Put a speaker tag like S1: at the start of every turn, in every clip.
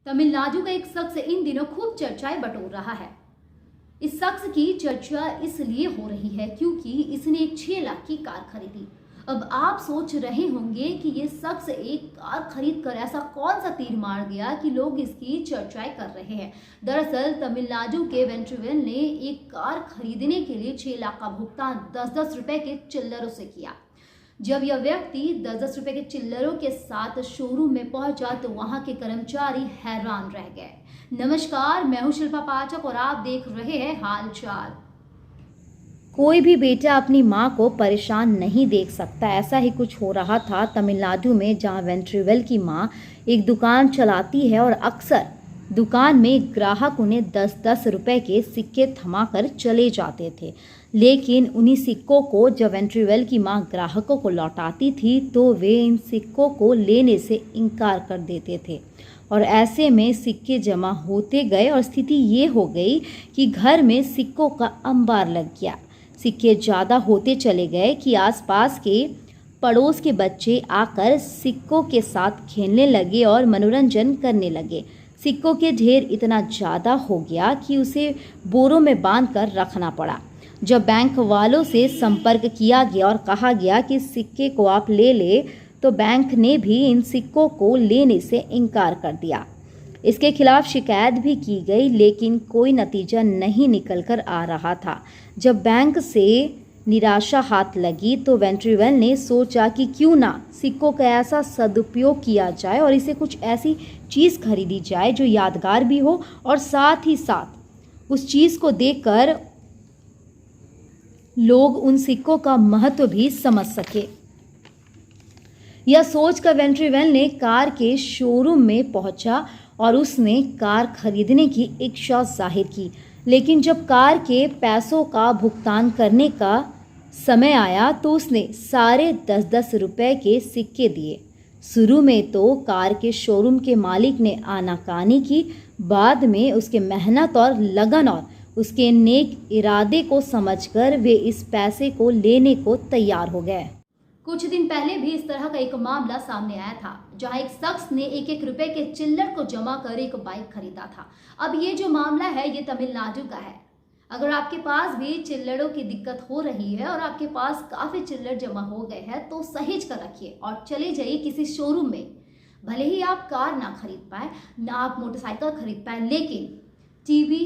S1: तमिलनाडु का एक शख्स इन दिनों खूब चर्चाएं बटोर रहा है। इस शख्स की चर्चा इसलिए हो रही है क्योंकि इसने एक 6 लाख की कार खरीदी। अब आप सोच रहे होंगे कि ये शख्स एक कार खरीद कर ऐसा कौन सा तीर मार दिया कि लोग इसकी चर्चाएं कर रहे हैं। दरअसल तमिलनाडु के वेंट्रिवेल ने एक कार खरीदने के लिए 6 लाख का भुगतान 10-10 रुपए के चिल्लरों से किया। जब यह व्यक्ति 10-10 रुपए के चिल्लरों के साथ शोरूम में पहुंचा तो वहां के कर्मचारी हैरान रह गए। नमस्कार, मैं हूं शिल्पा पाठक और आप देख रहे हैं हाल चाल।
S2: कोई भी बेटा अपनी मां को परेशान नहीं देख सकता, ऐसा ही कुछ हो रहा था तमिलनाडु में, जहां वेंट्रिवेल की मां एक दुकान चलाती है और अक्सर दुकान में ग्राहक उन्हें 10-10 रुपए के सिक्के थमाकर चले जाते थे। लेकिन उन्हीं सिक्कों को जब वेंट्रिवेल की मां ग्राहकों को लौटाती थी तो वे इन सिक्कों को लेने से इनकार कर देते थे और ऐसे में सिक्के जमा होते गए और स्थिति ये हो गई कि घर में सिक्कों का अंबार लग गया। सिक्के ज़्यादा होते चले गए कि आसपास के पड़ोस के बच्चे आकर सिक्कों के साथ खेलने लगे और मनोरंजन करने लगे। सिक्कों के ढेर इतना ज़्यादा हो गया कि उसे बोरों में बांध कर रखना पड़ा। जब बैंक वालों से संपर्क किया गया और कहा गया कि सिक्के को आप ले तो बैंक ने भी इन सिक्कों को लेने से इनकार कर दिया। इसके खिलाफ शिकायत भी की गई लेकिन कोई नतीजा नहीं निकल कर आ रहा था। जब बैंक से निराशा हाथ लगी तो वेंट्रिवेल ने सोचा कि क्यों ना सिक्कों का ऐसा सदुपयोग किया जाए और इसे कुछ ऐसी चीज़ खरीदी जाए जो यादगार भी हो और साथ ही साथ उस चीज़ को देखकर लोग उन सिक्कों का महत्व भी समझ सके। यह सोचकर वेंट्रिवेल ने कार के शोरूम में पहुंचा और उसने कार खरीदने की इच्छा जाहिर की। लेकिन जब कार के पैसों का भुगतान करने का समय आया तो उसने सारे 10-10 रुपए के सिक्के दिए। शुरू में तो कार के शोरूम के मालिक ने आनाकानी की, बाद में उसके मेहनत और लगन और उसके नेक इरादे को समझकर वे इस पैसे को लेने को तैयार हो गए।
S1: कुछ दिन पहले भी इस तरह का एक मामला सामने आया था जहां एक शख्स ने 1-1 रुपए के चिल्लर को जमा कर एक बाइक खरीदा था। अब ये जो मामला है ये तमिलनाडु का है। अगर आपके पास भी चिल्लरों की दिक्कत हो रही है और आपके पास काफी चिल्लर जमा हो गए हैं तो सहेज कर रखिए और चले जाइए किसी शोरूम में। भले ही आप कार ना खरीद पाए, ना आप मोटरसाइकिल खरीद पाए, लेकिन टीवी,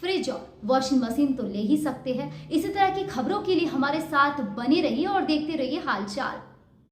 S1: फ्रिज और वॉशिंग मशीन तो ले ही सकते हैं। इसी तरह की खबरों के लिए हमारे साथ बने रहिए और देखते रहिए हालचाल।